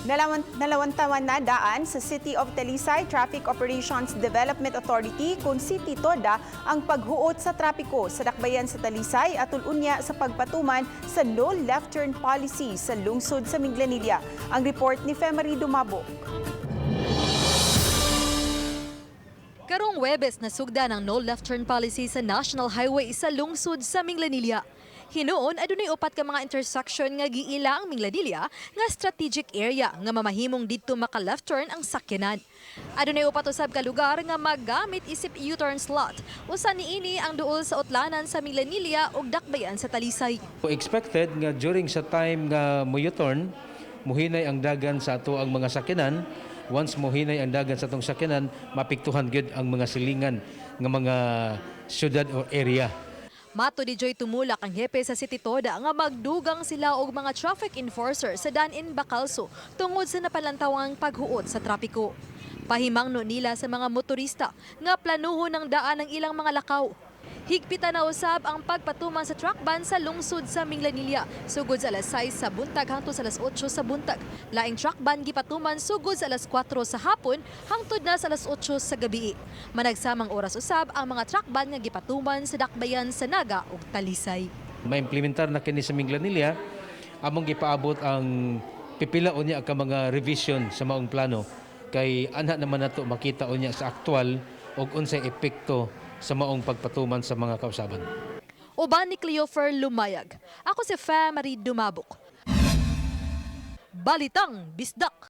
Nalawantawan na daan sa City of Talisay Traffic Operations Development Authority kung City Toda ang paghuot sa trapiko sa dakbayan sa Talisay at tulunya sa pagpatuman sa no left turn policy sa lungsod sa Minglanilla. Ang report ni Femari Dumabo. Karong Webes na sugda ng no left turn policy sa National Highway sa lungsod sa Minglanilla. Hinoon adunay upat ka mga intersection nga giila ang Minglanilla nga strategic area nga mamahimong didto maka left turn ang sakyanan. Adunay upat usab ka lugar nga maggamit isip U-turn slot. Usa niini ang duol sa utlanan sa Minglanilla ug dakbayan sa Talisay. Expected nga during sa time nga mo U-turn, muhinay ang dagan sa ato ang mga sakyanan. Once muhinay ang dagan sa atong sakyanan, mapiktuhan gyud ang mga silingan nga mga syudad or area. Mato di Joy tumulak ang hepe sa City Toda nga magdugang sila og mga traffic enforcer sa Dan-in Bacalso tungod sa napalantawang paghuot sa trapiko. Pahimangno nila sa mga motorista nga planuhon ng daan ng ilang mga lakaw. Higpitan na usab ang pagpatuman sa truck ban sa lungsod sa Minglanilla sugod sa alas 6 sa buntag hangtod sa alas 8 sa buntag. Laing truck ban gipatuman sugod sa alas 4 sa hapon hangtod na sa alas 8 sa gabi. Managsamang oras usab ang mga truck ban nga gipatuman sa dakbayan sa Naga ug Talisay. Maimplementar na kini sa Minglanilla, among gipaabot ang pipila unya ka mga revision sa maong plano kay anha naman nato makita unya sa aktual ug unsay epekto sa maong pagpatuman sa mga kausaban. Uban ni Cleofer Lumayag. Ako si Femari Dumabok. Balitang Bisdak.